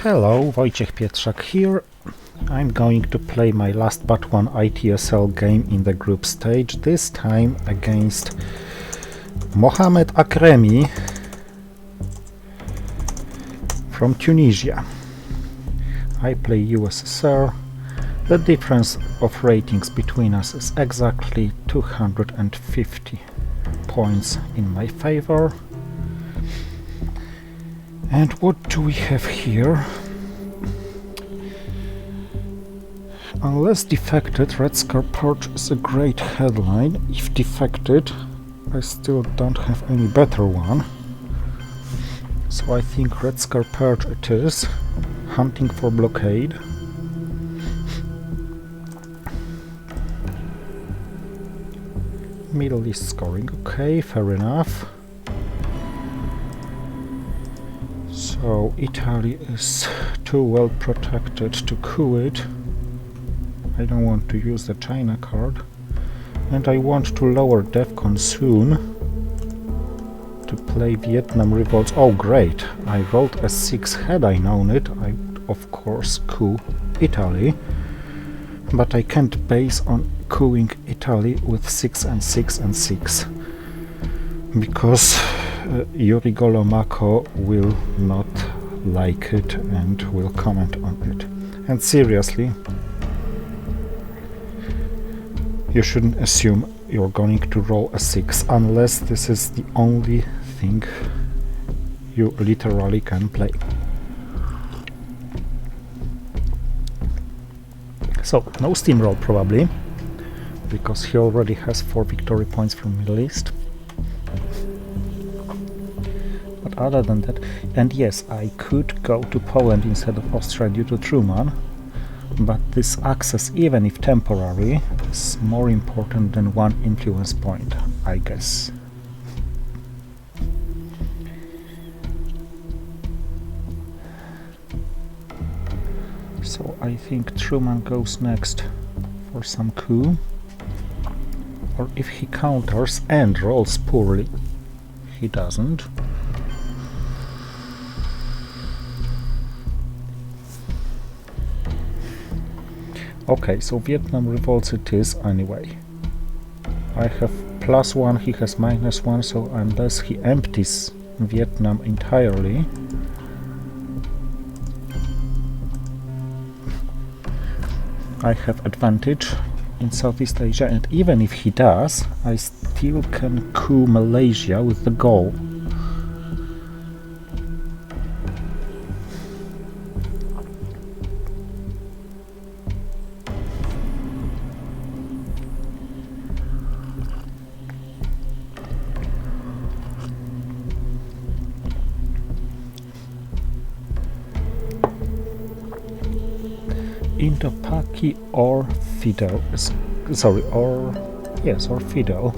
Hello, Wojciech Pietrzak here. I'm going to play my last but one ITSL game in the group stage, this time against Mohamed Akremi from Tunisia. I play USSR. The difference of ratings between us is exactly 250 points in my favor. And what do we have here? Unless defected, Red Scar Purge is a great headline. If defected, I still don't have any better one. So I think Red Scar Purge it is. Hunting for blockade. Middle East scoring, okay, fair enough. So Italy is too well protected to coup it. I don't want to use the China card. And I want to lower DEFCON soon to play Vietnam Revolts. Oh great, I rolled a 6. Had I known it, I would of course coup Italy. But I can't base on coupping Italy with 6 and 6 and 6. Because Yuri Golomako will not like it and will comment on it. And seriously, you shouldn't assume you're going to roll a 6 unless this is the only thing you literally can play. So, no steamroll probably, because he already has 4 victory points from Middle East. But other than that, and yes, I could go to Poland instead of Austria due to Truman, but this access, even if temporary, is more important than 1 influence point, I guess. So I think Truman goes next for some coup, or if he counters and rolls poorly, he doesn't. Okay, so Vietnam Revolts it is anyway. I have +1, he has -1, so unless he empties Vietnam entirely, I have advantage in Southeast Asia, and even if he does, I still can coup Malaysia with the goal. Indo-Paki or Fidel, sorry, or yes, or Fidel.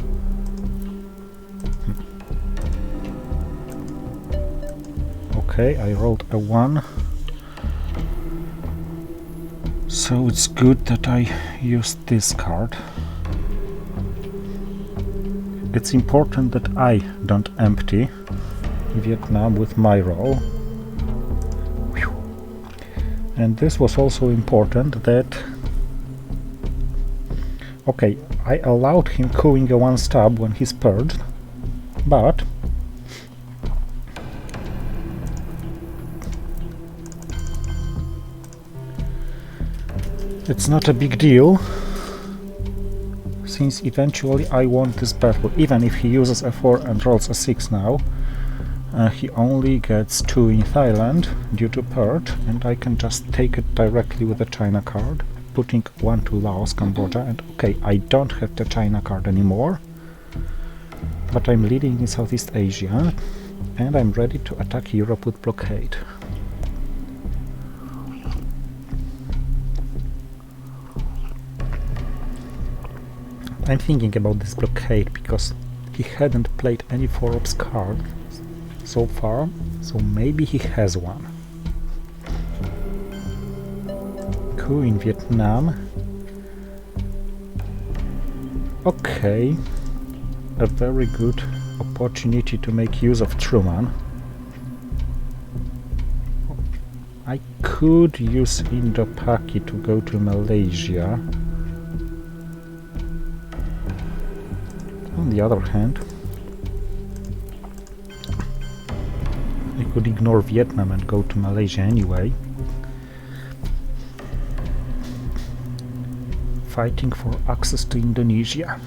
Okay, I rolled a 1, so it's good that I used this card. It's important that I don't empty Vietnam with my roll. And this was also important that, okay, I allowed him coupping a 1 stab when he's purged, but it's not a big deal, since eventually I want this battle. Even if he uses a 4 and rolls a 6 now, he only gets 2 in Thailand due to purge, and I can just take it directly with the China card, putting 1 to Laos, Cambodia, and okay, I don't have the China card anymore, but I'm leading in Southeast Asia, and I'm ready to attack Europe with blockade. I'm thinking about this blockade because he hadn't played any 4-ops card so far, so maybe he has one. Coup in Vietnam. Okay, a very good opportunity to make use of Truman. I could use Indo-Paki to go to Malaysia. On the other hand, I could ignore Vietnam and go to Malaysia anyway. Fighting for access to Indonesia.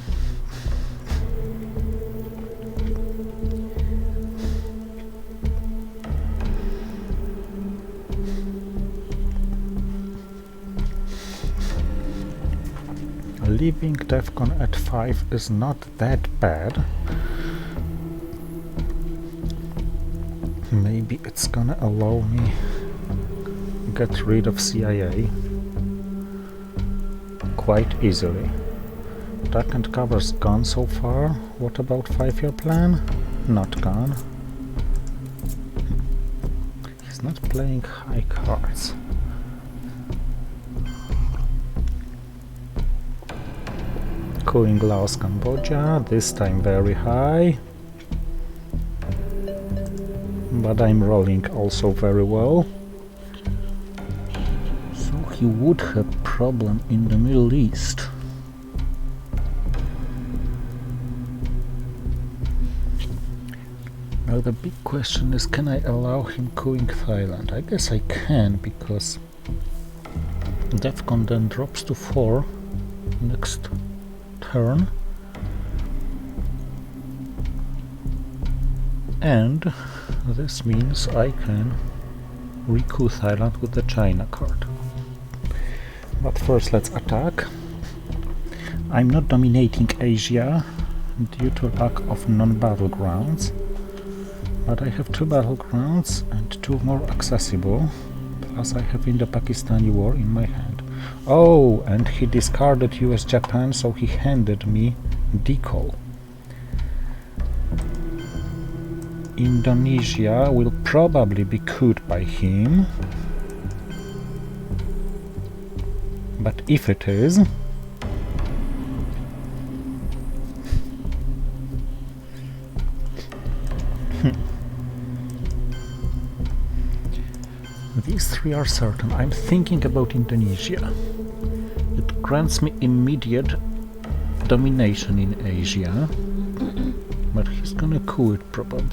Leaving DEFCON at 5 is not that bad. Maybe it's gonna allow me get rid of CIA quite easily. Duck and cover's gone so far. What about 5-year plan? Not gone. He's not playing high cards. Coughing Laos, Cambodia, this time very high. But I'm rolling also very well. So he would have problem in the Middle East. Now the big question is, can I allow him coughing Thailand? I guess I can, because DEFCON then drops to 4 next turn, and this means I can re-coup Thailand with the China card. But first let's attack. I'm not dominating Asia due to lack of non-battlegrounds, but I have 2 battlegrounds and 2 more accessible, plus I have Indo-Pakistani war in my hand. Oh, and he discarded US-Japan, so he handed me decal. Indonesia will probably be couped by him, but if it is, these 3 are certain. I'm thinking about Indonesia. It grants me immediate domination in Asia, but he's gonna coup it probably.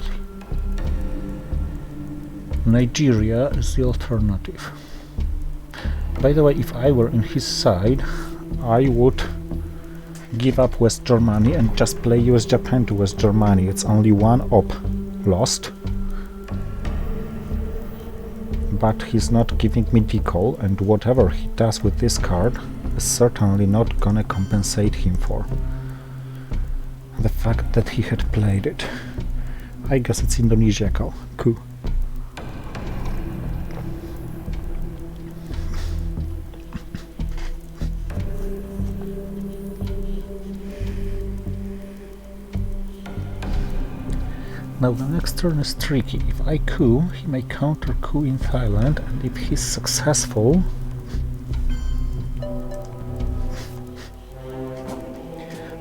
Nigeria is the alternative. By the way, if I were in his side, I would give up West Germany and just play US-Japan to West Germany. It's only 1 op lost. But he's not giving me decal, and whatever he does with this card is certainly not gonna compensate him for the fact that he had played it. I guess it's Indonesia coup. Now the next turn is tricky. If I coup, he may counter coup in Thailand, and if he's successful,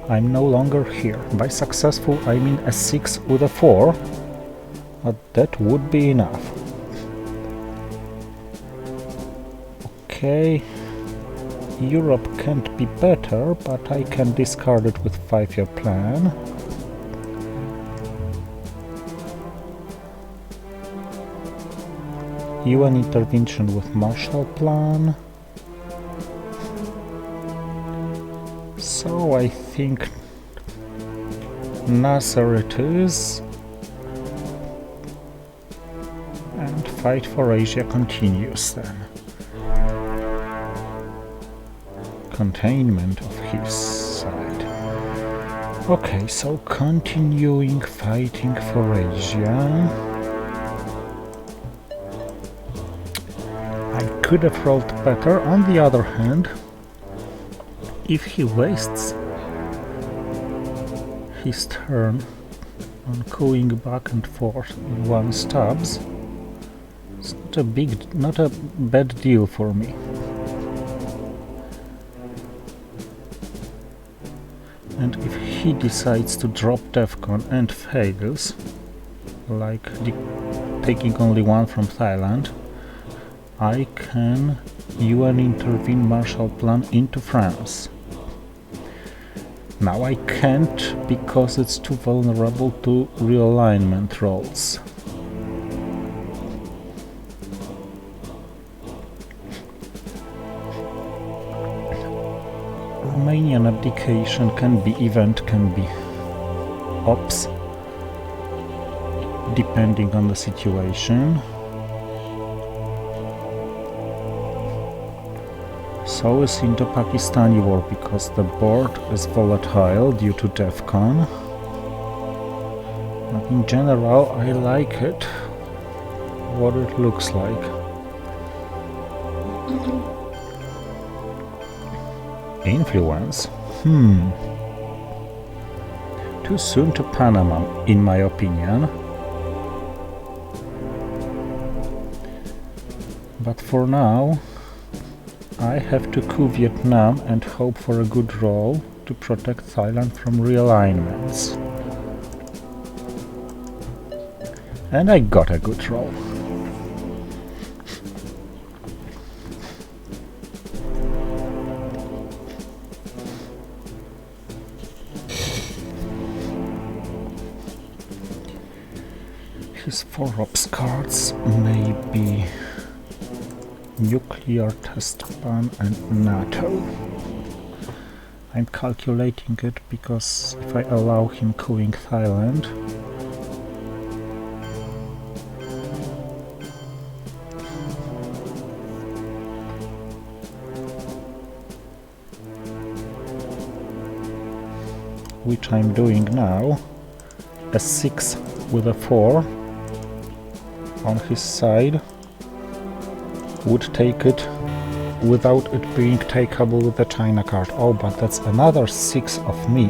I'm no longer here. By successful I mean a 6 with a 4, but that would be enough. Okay, Europe can't be better, but I can discard it with 5-year plan. UN intervention with Marshall Plan. So I think Nasser it is, and fight for Asia continues then. Containment of his side. Okay, so continuing fighting for Asia. Could have rolled better. On the other hand, if he wastes his turn on going back and forth in 1 stabs, it's not a bad deal for me. And if he decides to drop DEFCON and fails, like taking only 1 from Thailand, I can UN intervene Marshall Plan into France. Now I can't because it's too vulnerable to realignment rolls. Romanian abdication can be event, can be ops, depending on the situation. So is Indo-Pakistani war because the board is volatile due to DEFCON. But in general, I like it, what it looks like. Influence? Too soon to Panama, in my opinion. But for now, I have to coup Vietnam and hope for a good roll to protect Thailand from realignments. And I got a good roll. His 4 ops cards may be nuclear test ban and NATO. I'm calculating it because if I allow him coupping Thailand, which I'm doing now, a 6 with a 4 on his side would take it without it being takeable with the China card. Oh, but that's another 6 of me.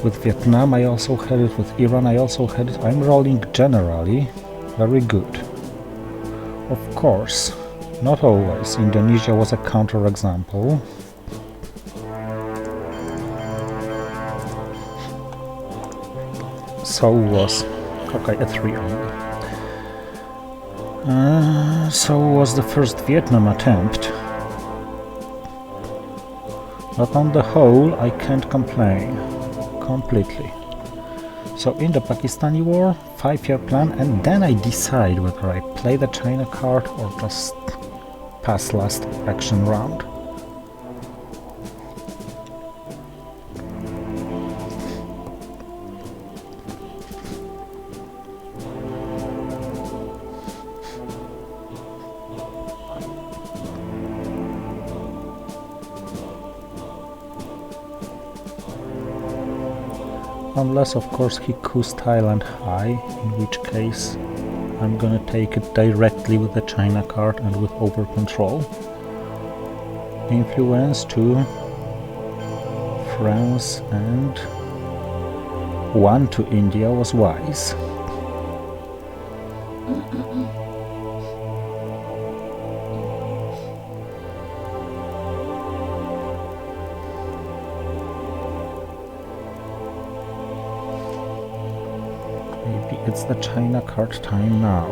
With Vietnam I also had it, with Iran I also had it. I'm rolling generally very good. Of course, not always. Indonesia was a counterexample. So was... okay, a 3 only. So was the first Vietnam attempt. But on the whole, I can't complain. Completely. So in the Pakistani war, 5-year plan, and then I decide whether I play the China card or just pass last action round. Unless, of course, he coups Thailand high, in which case I'm gonna take it directly with the China card and with over control. Influence to France and 1 to India was wise. It's the China card time now.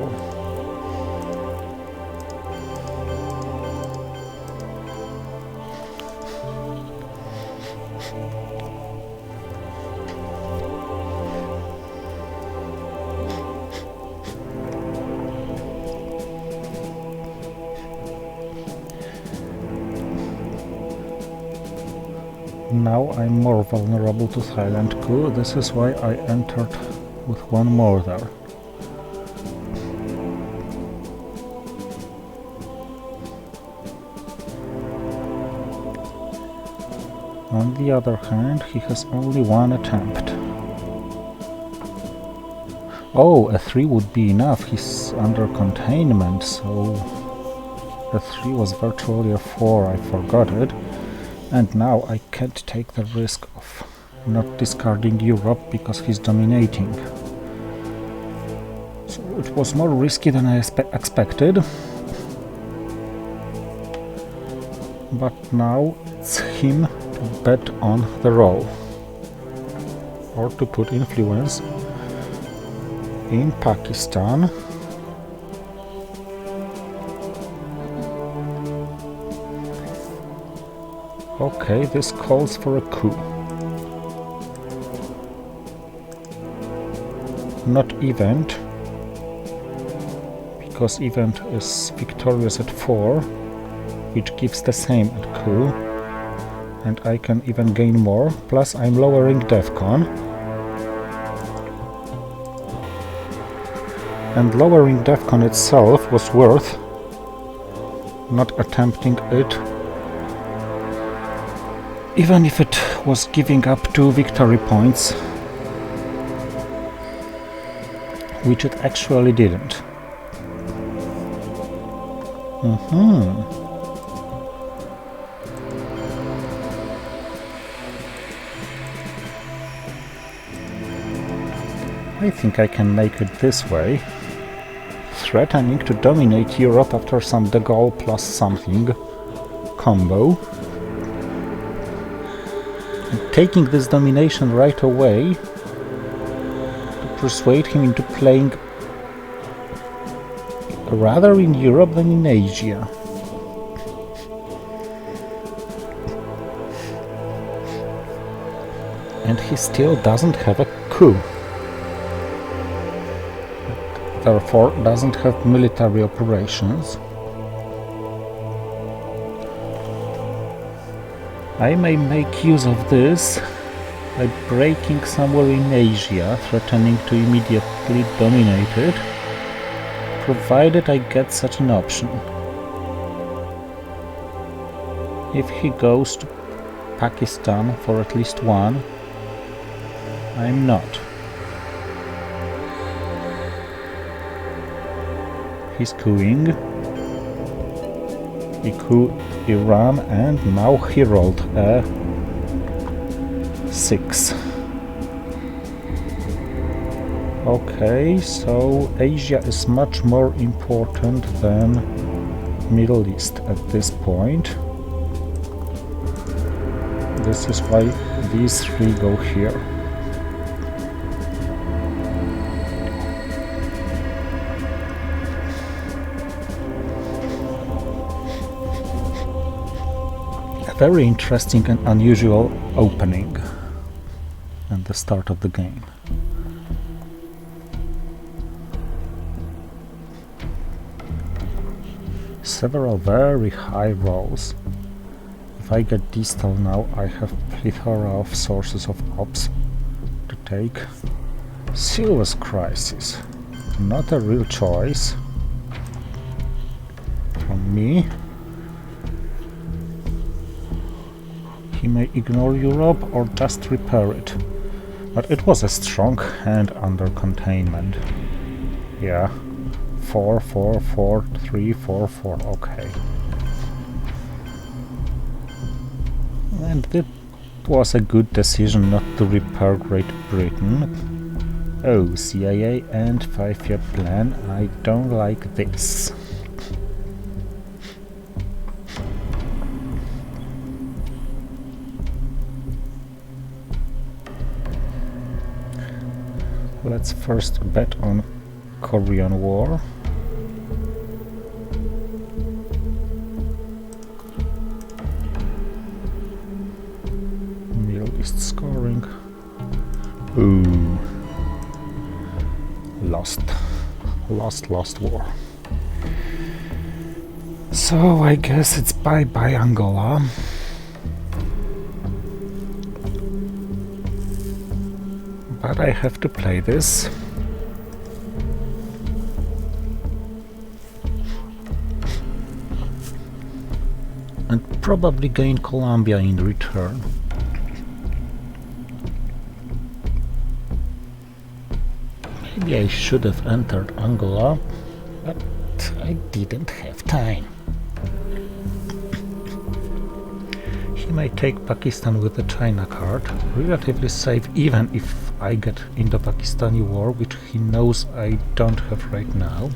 Now I'm more vulnerable to Thailand coup. This is why I entered with 1 more there. On the other hand, he has only 1 attempt. Oh, a 3 would be enough. He's under containment, so a 3 was virtually a 4. I forgot it. And now I can't take the risk of not discarding Europe because he's dominating. So it was more risky than I expected. But now it's him to bet on the roll. Or to put influence in Pakistan Okay, this calls for a coup. Not event, because event is victorious at 4, which gives the same at coup, and I can even gain more, plus I'm lowering DEFCON. And lowering DEFCON itself was worth not attempting it, even if it was giving up 2 victory points, which it actually didn't. I think I can make it this way, threatening to dominate Europe after some De Gaulle plus something combo, and taking this domination right away to persuade him into playing rather in Europe than in Asia. And he still doesn't have a coup. Therefore doesn't have military operations. I may make use of this by breaking somewhere in Asia, threatening to immediately dominate it, provided I get such an option. If he goes to Pakistan for at least one, I'm not. He's coupping. He couped Iran and now he rolled a 6. Okay, so Asia is much more important than Middle East at this point. This is why these 3 go here. Very interesting and unusual opening and the start of the game. Several very high rolls. If I get distal now, I have plethora of sources of ops to take. Silver's Crisis. Not a real choice from me. He may ignore Europe or just repair it, but it was a strong hand under containment. Yeah, 4, 4, 4, 3, 4, 4, okay. And it was a good decision not to repair Great Britain. Oh, CIA and 5-year plan, I don't like this. Let's first bet on Korean War. Middle East scoring. Ooh. Lost war. So I guess it's bye-bye Angola. But I have to play this. And probably gain Colombia in return. Maybe I should have entered Angola, but I didn't have time. He may take Pakistan with the China card, relatively safe even if I get in the Pakistani war, which he knows I don't have right now.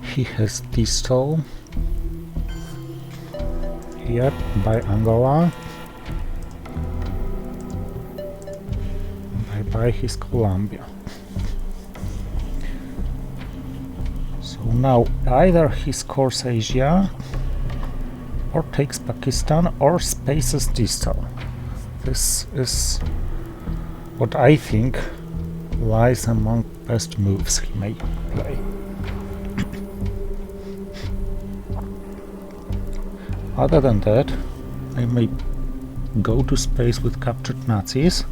He has distal. Yep, by Angola. Bye-bye his Colombia. So now either he scores Asia or takes Pakistan or spaces Distal. This is what I think lies among best moves he may play. Other than that, I may go to space with captured Nazis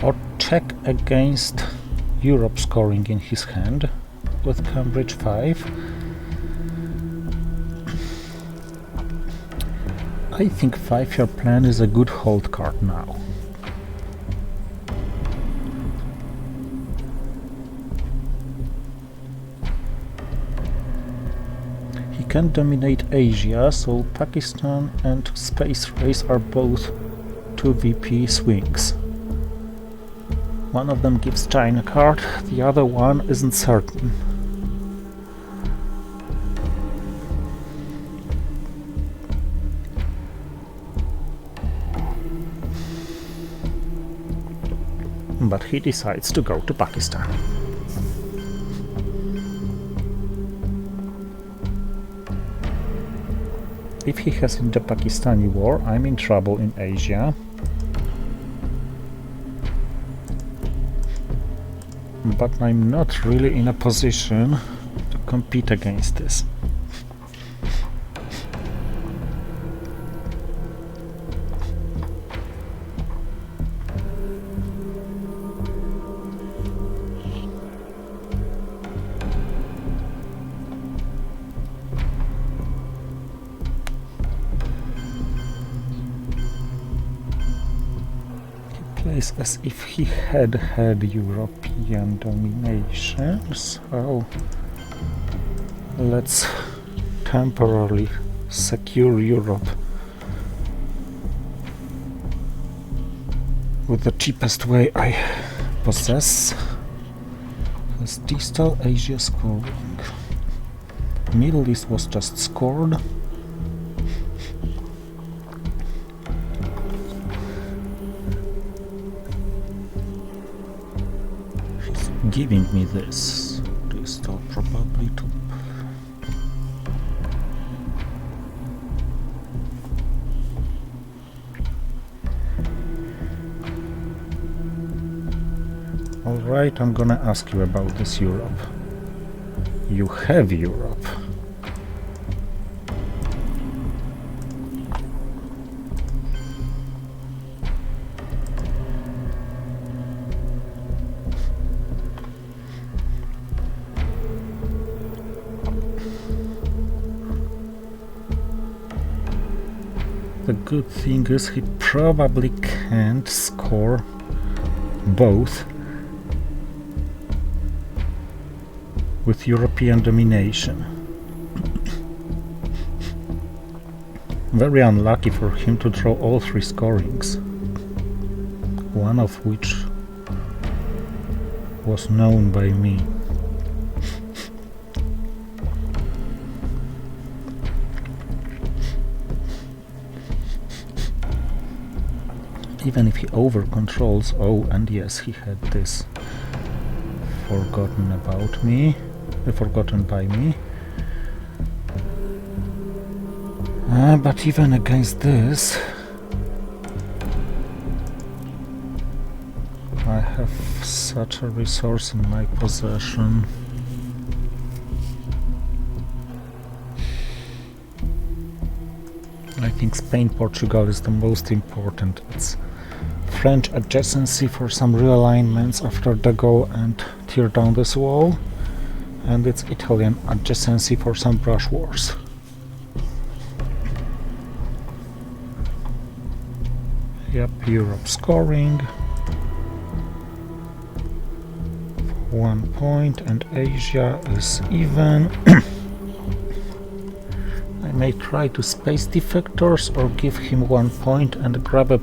or check against Europe scoring in his hand with Cambridge 5. I think 5-year plan is a good hold card now. He can dominate Asia, so Pakistan and space race are both 2 VP swings. One of them gives China card, the other one isn't certain. But he decides to go to Pakistan. If he has in the Pakistani war, I'm in trouble in Asia. But I'm not really in a position to compete against this. Plays as if he had European domination, so let's temporarily secure Europe with the cheapest way I possess. As Distal Asia scoring. Middle East was just scored. Giving me this Distal probably to Alright, I'm gonna ask you about this Europe. You have Europe. The good thing is he probably can't score both with European domination. Very unlucky for him to draw all 3 scorings, one of which was known by me. Even if he over-controls, oh, and yes, he had this forgotten by me. But even against this, I have such a resource in my possession. I think Spain-Portugal is the most important. It's French adjacency for some realignments after de Gaulle and tear down this wall, and it's Italian adjacency for some brush wars. Yep, Europe scoring 1 point and Asia is even. I may try to space defectors or give him 1 point and grab it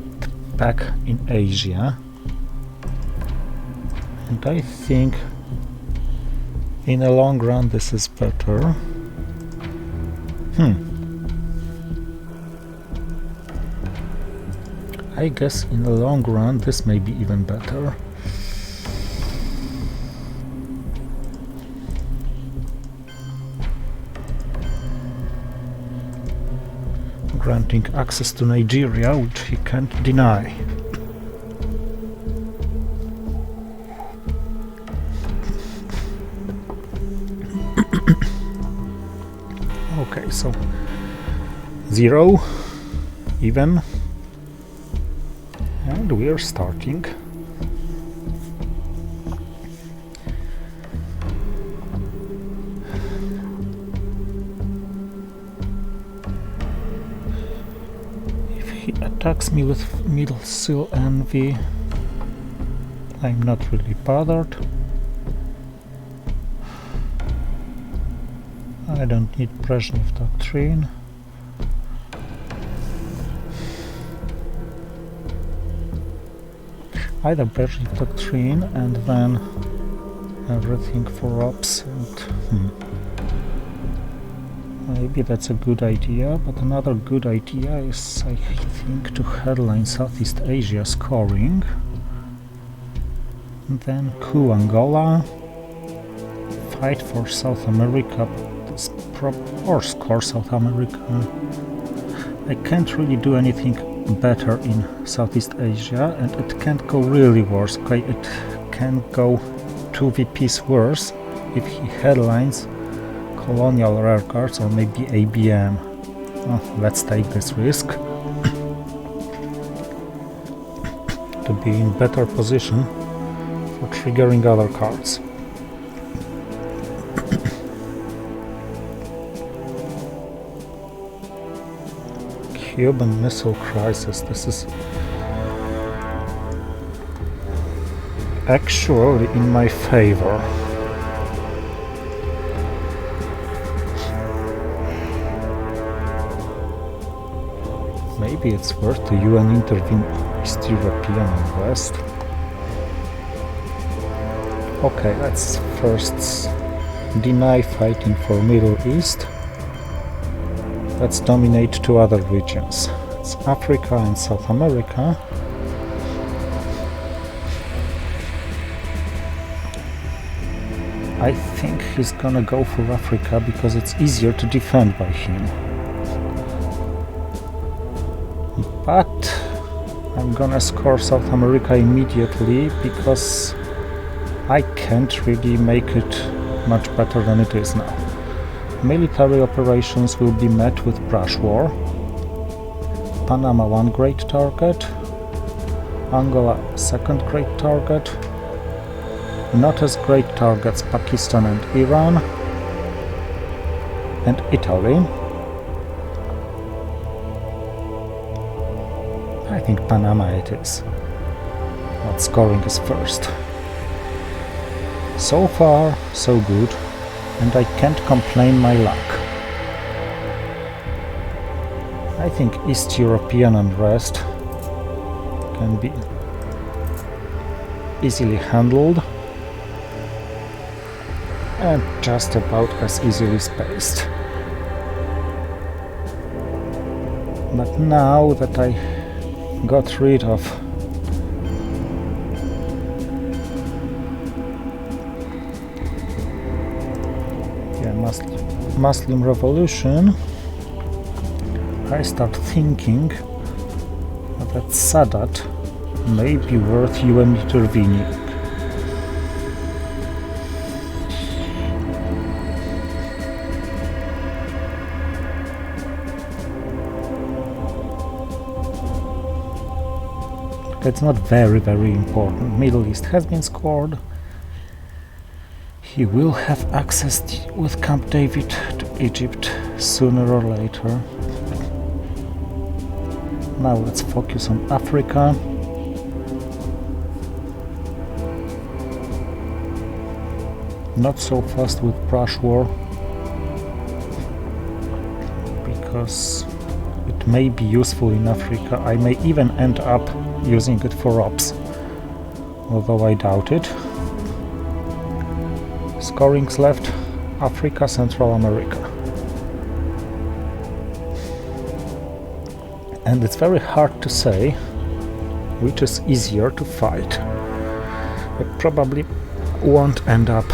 back in Asia. And I think in the long run this is better. I guess in the long run this may be even better. granting access to Nigeria, which he can't deny. Okay, so 0, even, and we are starting. If he attacks me with middle seal envy, I'm not really bothered. I don't need Brezhnev doctrine. Either Brezhnev doctrine and then everything for ops and maybe that's a good idea, but another good idea is, I think, to headline Southeast Asia scoring, and then coup Angola, fight for South America, or score South America. I can't really do anything better in Southeast Asia, and it can't go really worse. Okay, it can go 2 VPs worse if he headlines colonial rearguards or maybe ABM. Oh, let's take this risk to be in better position for triggering other cards. Cuban Missile Crisis. This is actually in my favor. Maybe it's worth the UN intervene East European and West. Okay, let's first deny fighting for Middle East. Let's dominate 2 other regions. It's Africa and South America. I think he's gonna go for Africa because it's easier to defend by him. But I'm gonna score South America immediately because I can't really make it much better than it is now. Military operations will be met with brush war. Panama 1 great target, Angola 2nd great target, not as great targets Pakistan and Iran, and Italy. I think Panama it is, but scoring is first. So far, so good. And I can't complain my luck. I think East European unrest can be easily handled and just about as easily spaced. But now that I got rid of Muslim revolution, I start thinking that Sadat may be worth UN intervening. It's not very important. Middle East has been scored. He will have access with Camp David to Egypt sooner or later. Now let's focus on Africa. Not so fast with brush war, because it may be useful in Africa. I may even end up using it for ops, although I doubt it. Scorings left: Africa, Central America. And it's very hard to say which is easier to fight. I probably won't end up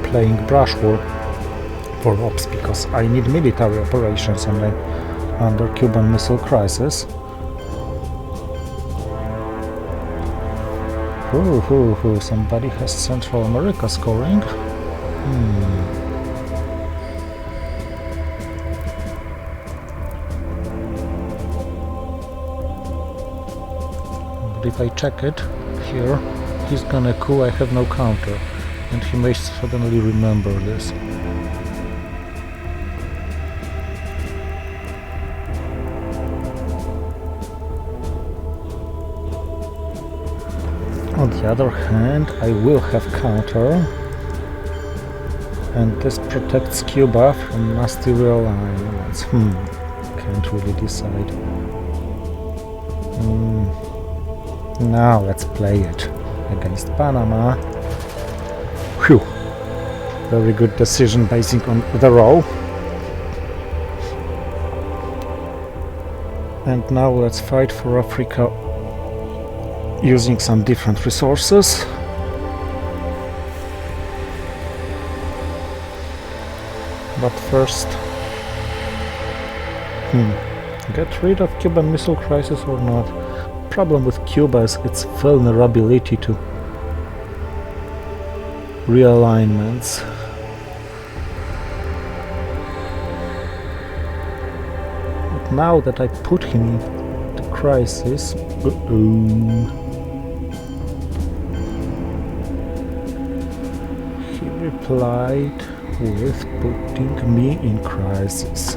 playing brush war for ops because I need military operations and I under Cuban Missile Crisis. Somebody has Central America scoring. But if I check it here, he's gonna coup, I have no counter, and he may suddenly remember this. On the other hand, I will have counter, and this protects Cuba from nasty realignments. Can't really decide. Now let's play it against Panama. Phew! Very good decision basing on the row. And now let's fight for Africa using some different resources. But first, get rid of Cuban Missile Crisis or not? Problem with Cuba is its vulnerability to realignments. But now that I put him into crisis, he replied with putting me in crisis.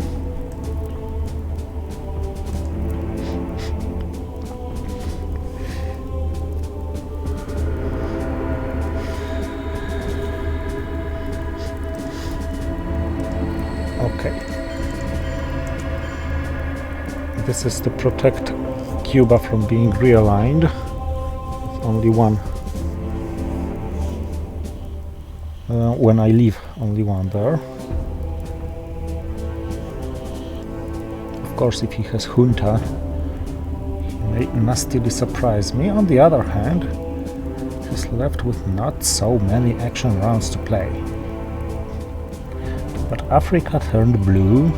Okay. This is to protect Cuba from being realigned. With only one. When I leave, only one there. Of course, if he has junta, he may nastily surprise me. On the other hand, he's left with not so many action rounds to play. But Africa turned blue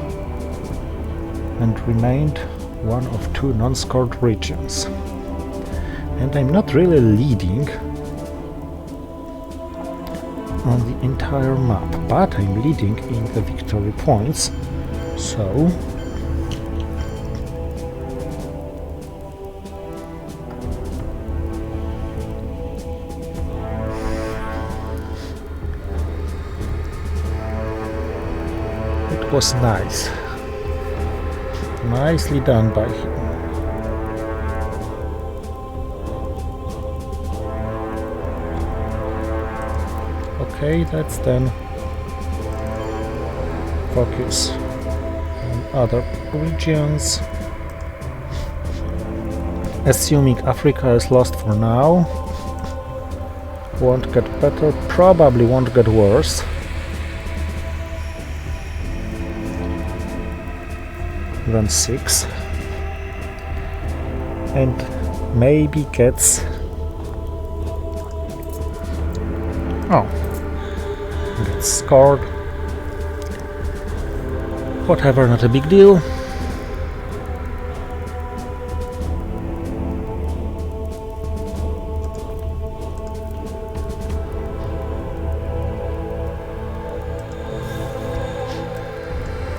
and remained one of two non-scored regions. And I'm not really leading on the entire map, but I'm leading in the victory points, so it was nice. Nicely done by him. Okay, let's then focus on other regions. Assuming Africa is lost for now, won't get better, probably won't get worse. Than 6, and maybe gets scored. Whatever, not a big deal.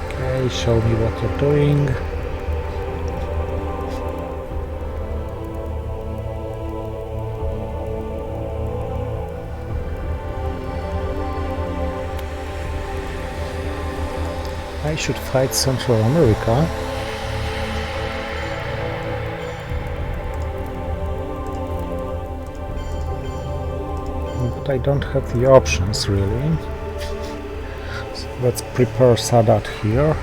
Okay, show me what you're doing. I should fight Central America. But I don't have the options really. So let's prepare Sadat here.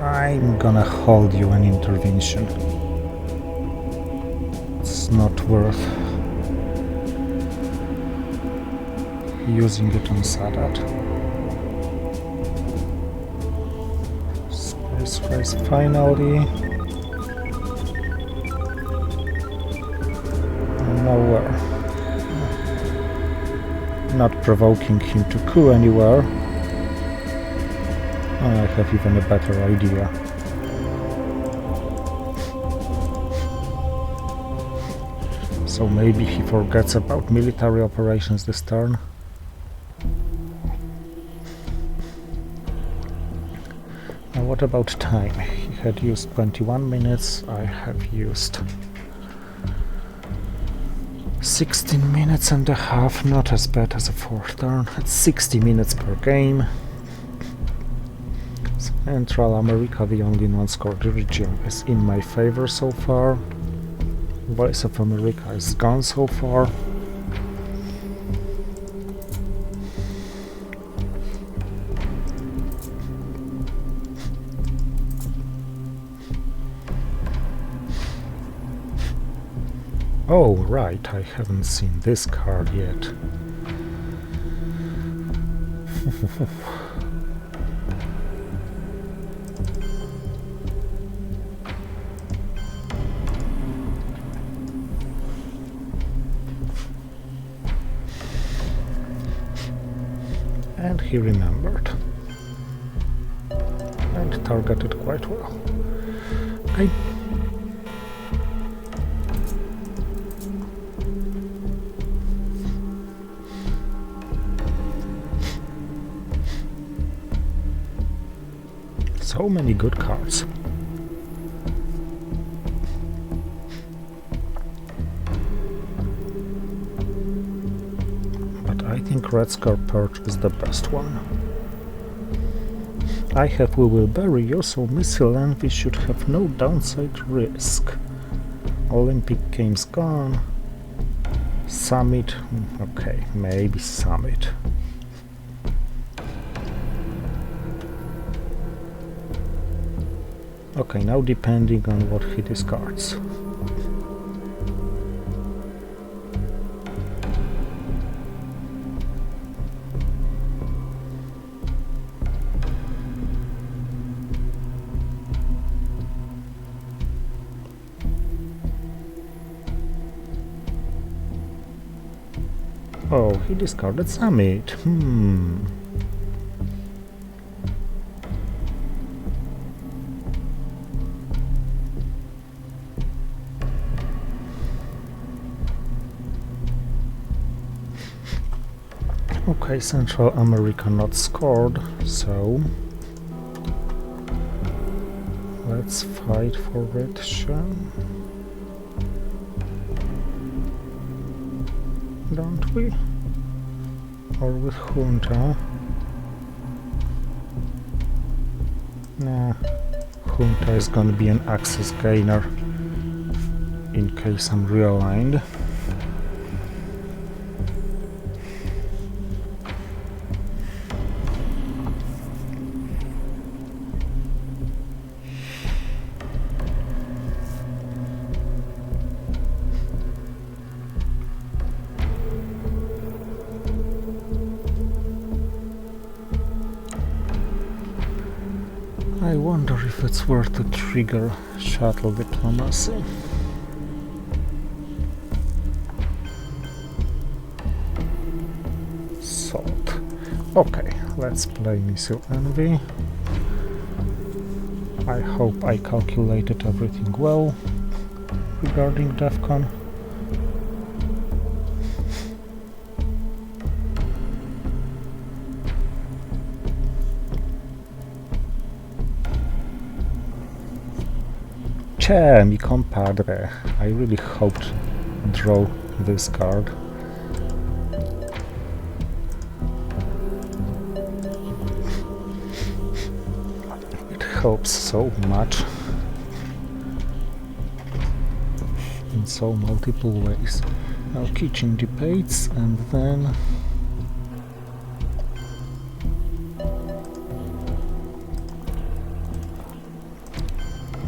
I'm gonna hold you an intervention. It's not worth using it on Sadat. Space race finally. Nowhere. Not provoking him to coup anywhere. I have even a better idea. So maybe he forgets about military operations this turn. And what about time? He had used 21 minutes, I have used 16 minutes and a half, not as bad as a fourth turn. It's 60 minutes per game. Central America, the only non-scored region, is in my favor so far. Voice of America is gone so far. Oh, right, I haven't seen this card yet. And he remembered. And targeted quite well. So many good cards. But I think Red Scar Perch is the best one. I have We Will Bury You, so Missile Envy should have no downside risk. Olympic Games gone. Summit, okay, maybe Summit. Okay, now depending on what he discards. Oh, he discarded Summit. Okay, Central America not scored, so let's fight for it, shall don't we? Or with Junta? Nah, Junta is gonna be an access gainer in case I'm realigned. I wonder if it's worth to trigger shuttle diplomacy. Salt. Okay, let's play Missile Envy. I hope I calculated everything well regarding DEFCON. Mi compadre. I really hoped to draw this card. It helps so much in so multiple ways. Now kitchen debates, and then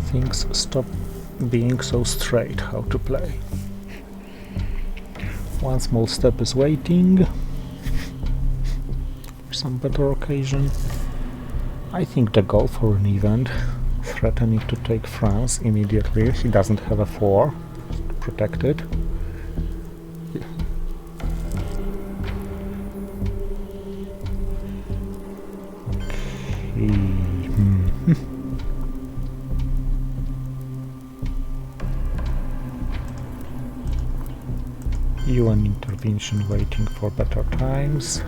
things stop being so straight how to play. One small step is waiting for some better occasion. I think the goal for an event, threatening to take France immediately. He doesn't have a 4 to protect it. Okay. UN intervention waiting for better times.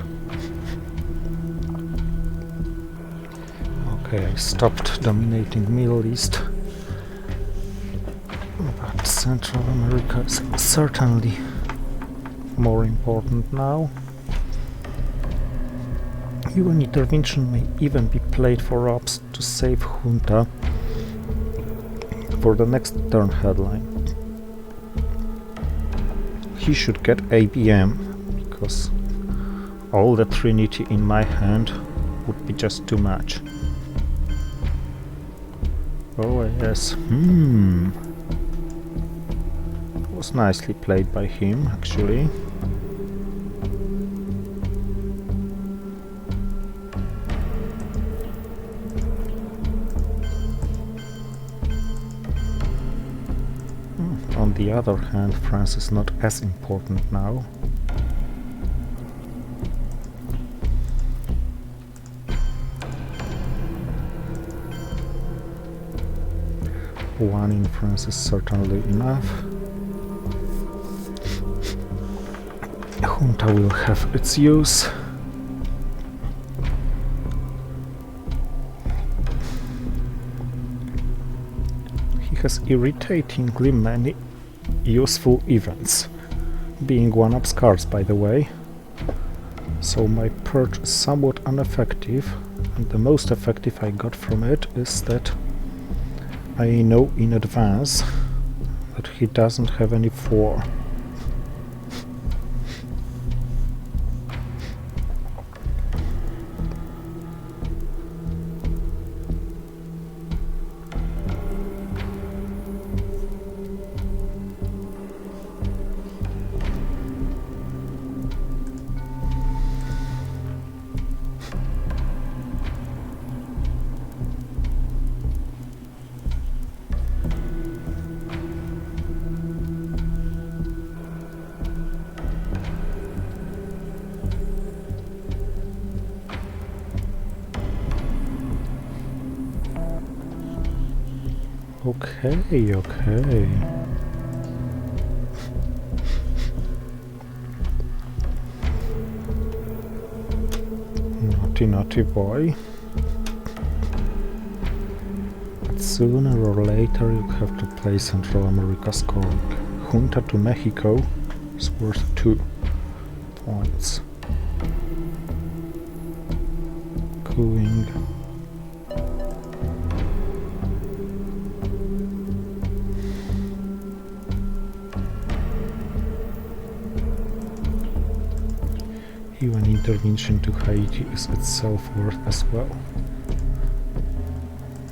Okay, I stopped dominating Middle East. But Central America is certainly more important now. UN intervention may even be played for ops to save junta for the next turn headline. He should get ABM, because all the Trinity in my hand would be just too much. Oh yes, It was nicely played by him, actually. On the other hand, France is not as important now. One in France is certainly enough. Junta will have its use. He has irritatingly many useful events, being one-ups cards, by the way. So my purge is somewhat ineffective, and the most effective I got from it is that I know in advance that he doesn't have any 4. Okay. Naughty boy. But sooner or later you have to play Central America scoring. Junta to Mexico is worth 2 points. Cooing. UN intervention to Haiti is itself worth as well.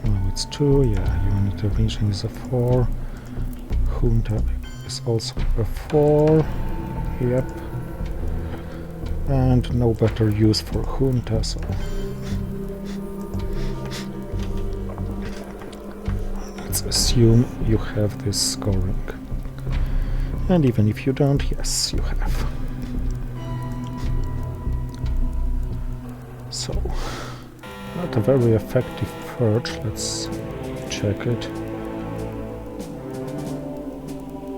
Now it's 2, yeah, UN intervention is a 4. Junta is also a 4, yep. And no better use for junta, so let's assume you have this scoring. And even if you don't, yes, you have. So, not a very effective purge, let's check it.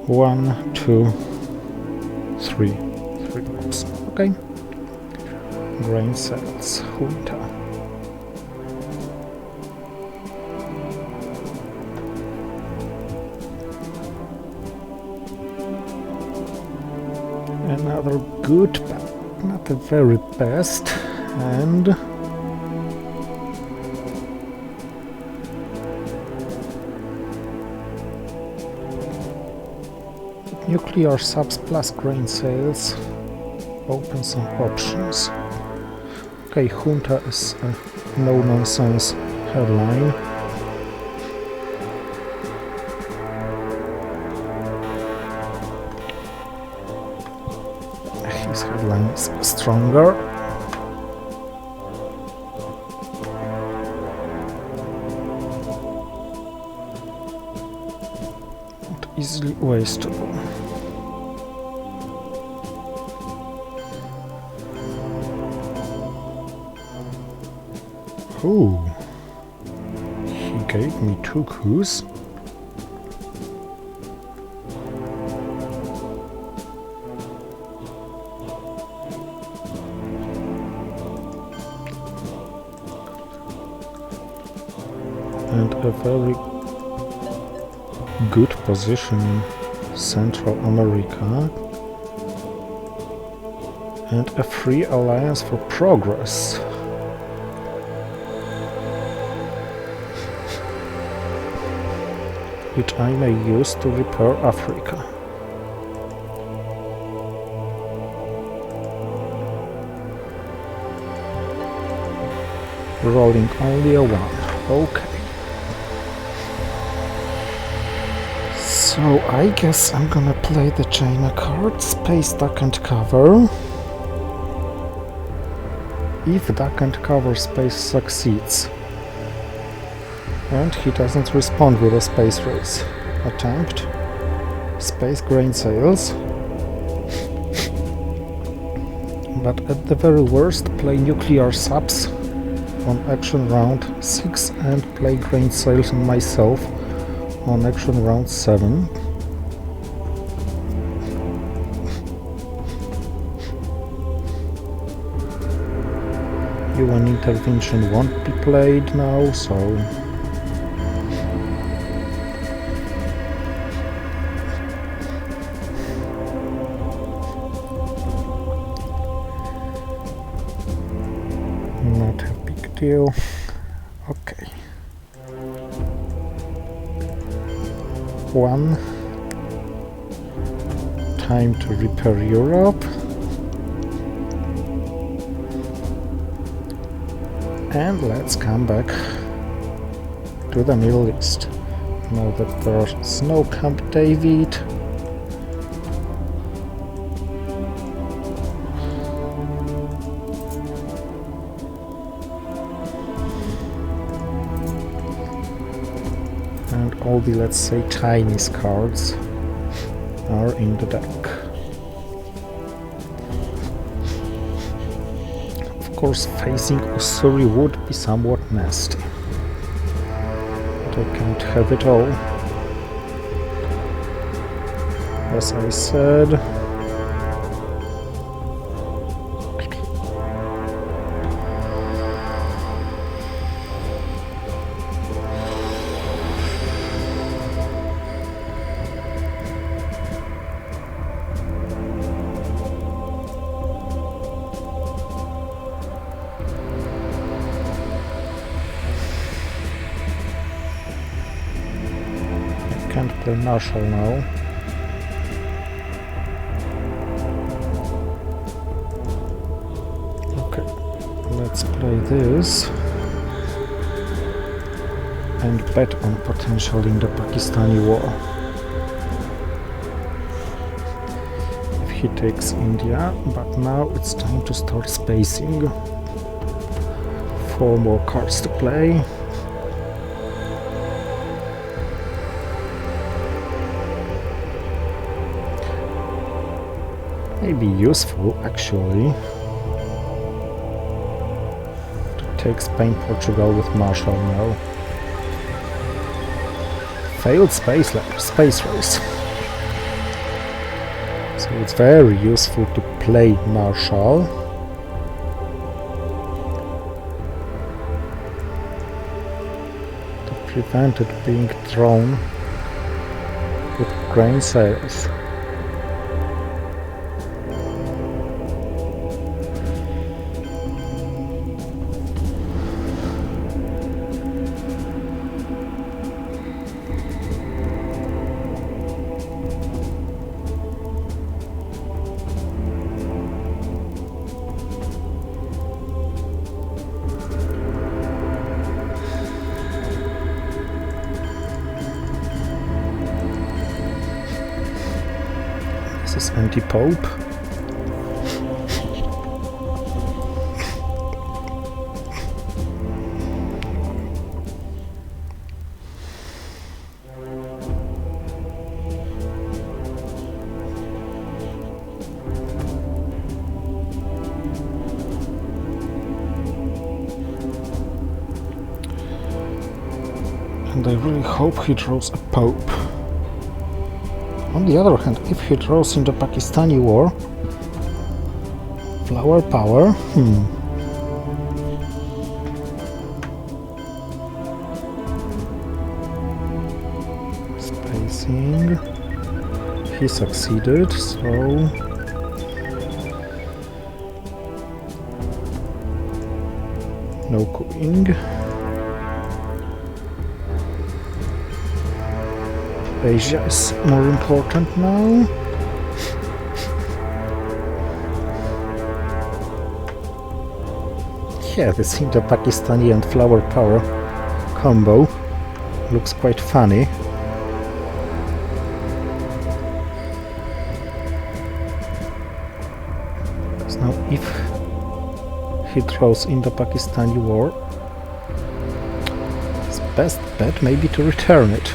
1, 2, 3. 3 ops. Okay. Grain cells, junta. Another good, but not the very best. And nuclear subs plus grain sales open some options. Okay, junta is a no-nonsense headline. His headline is stronger. Easily wastable. Ooh. gave me 2 coups. And a very good position in Central America. And a free alliance for progress. Which I may use to repair Africa. Rolling only a 1. Okay. So I guess I'm gonna play the China card, space duck and cover. If duck and cover space succeeds, and he doesn't respond with a space race attempt, space grain sails, but at the very worst play nuclear subs on action round 6 and play grain sails on myself on action round 7. UN intervention won't be played now, so not a big deal. Okay. 1. Time to repair Europe. And let's come back to the Middle East. Now that there's no Camp David. And all the, let's say, Chinese cards are in the deck. Of course, facing Ussuri would be somewhat nasty. But I can't have it all. As I said, can't play Marshall now. Okay, let's play this and bet on potential in the Pakistani war. If he takes India, but now it's time to start spacing. 4 more cards to play. May be useful, actually, to take Spain-Portugal with Marshall now. Failed space race. So it's very useful to play Marshall. To prevent it being thrown with grain sails. This is anti-Pope. And I really hope he draws a Pope. On the other hand, if he draws in the Pakistani war, flower power, spacing, he succeeded, so no coups. Asia is more important now. Yeah, this Indo-Pakistani and flower power combo looks quite funny. So now if he throws Indo-Pakistani war, his best bet may be to return it.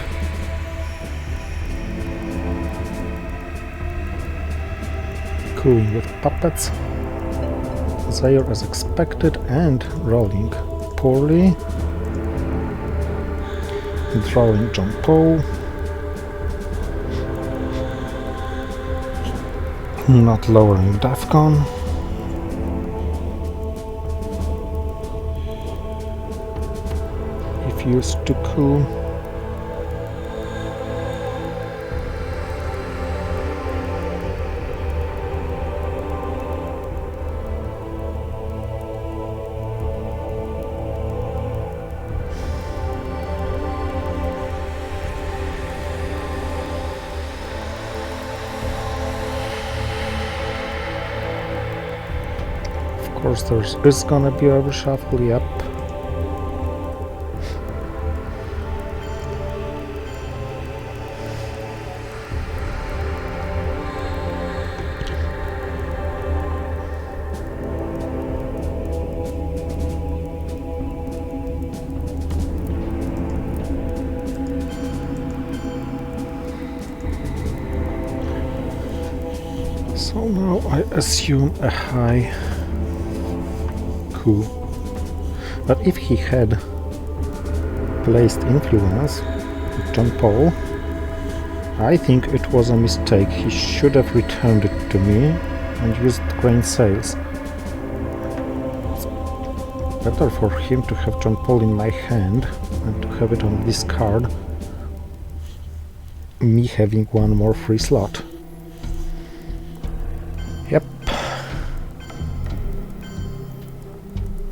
Coups with puppets. Zaire as expected and rolling poorly. Drawing John Paul. Not lowering DEFCON. If used to coup. Of course, there is gonna be a reshuffle, yep. So now I assume a high coup. But if he had placed influence with John Paul, I think it was a mistake. He should have returned it to me and used grain sales. It's better for him to have John Paul in my hand and to have it on this card, me having one more free slot. Yep.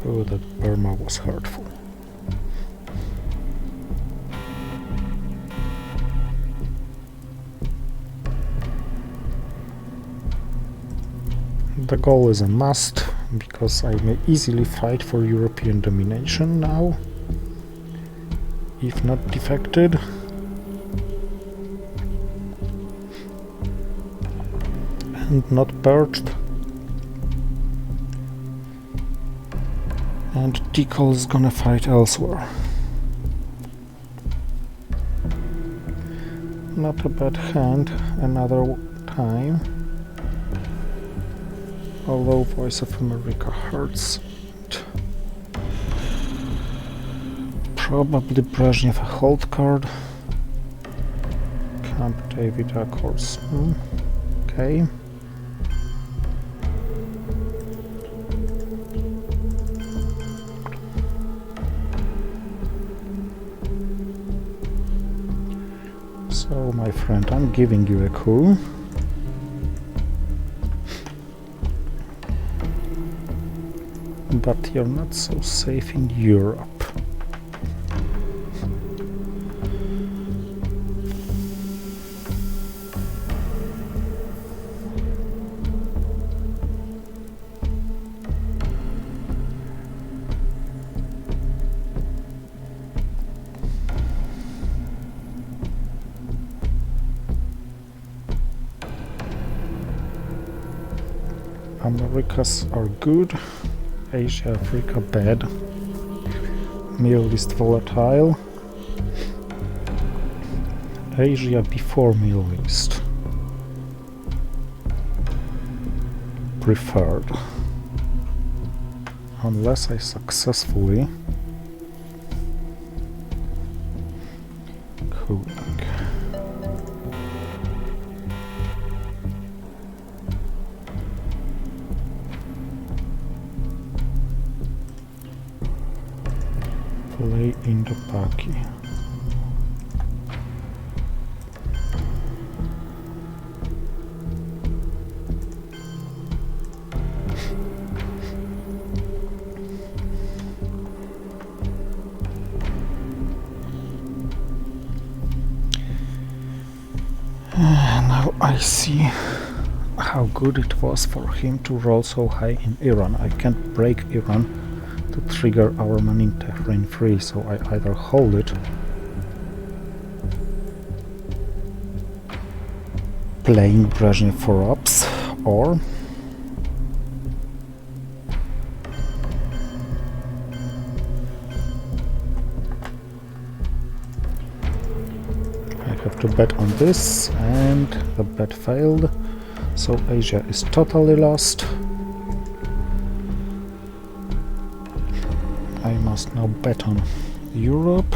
Oh, that Burma was hurtful. The goal is a must, because I may easily fight for European domination now, if not defected. And not purged. And Tikal is gonna fight elsewhere. Not a bad hand another time. Although Voice of America hurts. Probably Brezhnev a hold card. Camp David Accords. Okay. So, my friend, I'm giving you a coup. But you're not so safe in Europe. Americas are good, Asia, Africa bad, Middle East volatile, Asia before Middle East preferred, unless I successfully Indo-Paki. Now I see how good it was for him to roll so high in Iran. I can't break Iran to trigger our man in Tehran free, so I either hold it, playing Brezhnev for ups, or I have to bet on this, and the bet failed, so Asia is totally lost. I must now bet on Europe.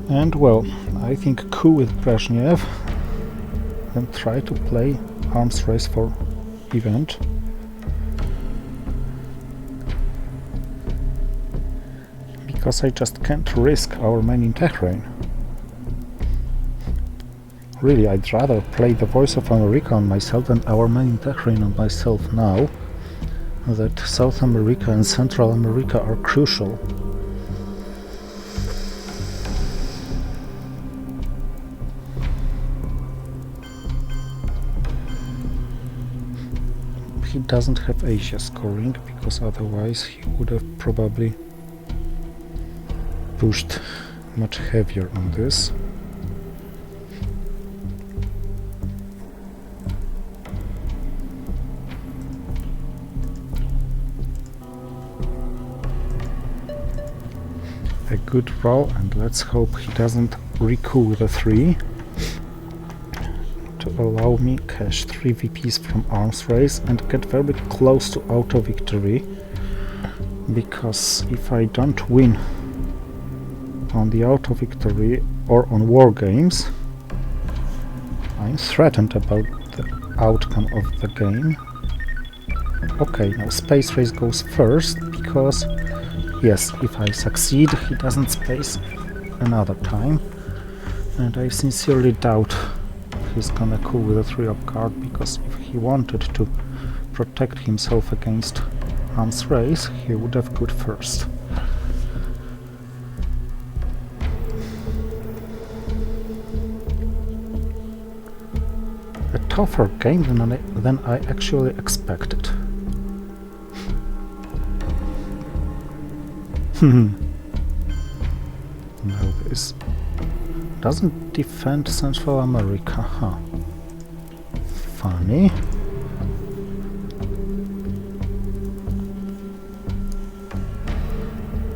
And well, I think coup with Brezhnev, then try to play arms race for event. Because I just can't risk our man in Tehran. Really, I'd rather play the Voice of America on myself than our man in Tehran on myself now that South America and Central America are crucial. He doesn't have Asia scoring, because otherwise he would have probably pushed much heavier on this. A good roll, and let's hope he doesn't re-coup with a 3 to allow me cash 3 VPs from arms race and get very close to auto victory, because if I don't win on the auto victory or on war games, I'm threatened about the outcome of the game. Okay, now space race goes first, because yes, if I succeed, he doesn't space another time, and I sincerely doubt he's gonna coup with a 3-up card, because if he wanted to protect himself against arms race, he would have coup first. A tougher game than I actually expected. Now this doesn't defend Central America, huh? Funny.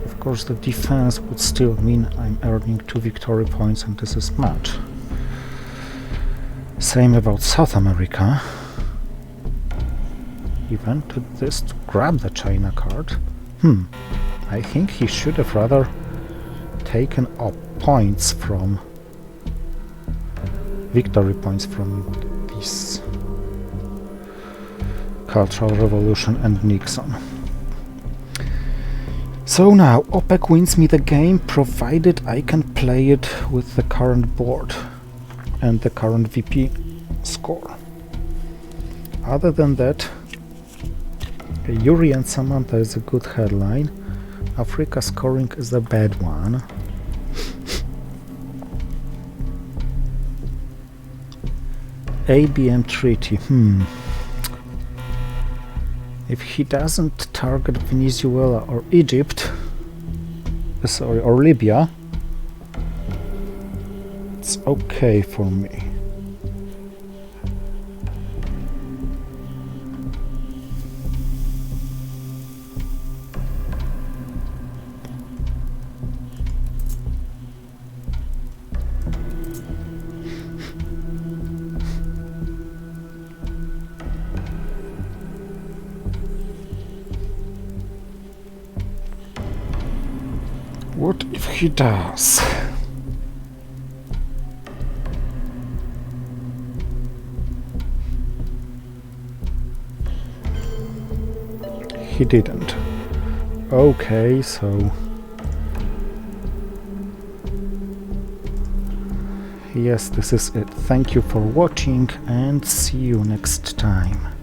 Of course, the defense would still mean I'm earning 2 victory points, and this is much. Same about South America. Even to this to grab the China card. I think he should have rather taken up points from victory points from this Cultural Revolution and Nixon. So now OPEC wins me the game, provided I can play it with the current board and the current VP score. Other than that, Yuri and Samantha is a good headline. Africa scoring is a bad one. ABM treaty. If he doesn't target Venezuela or Egypt, or Libya, it's okay for me. What if he does? he didn't. Okay, so... yes, this is it. Thank you for watching and see you next time.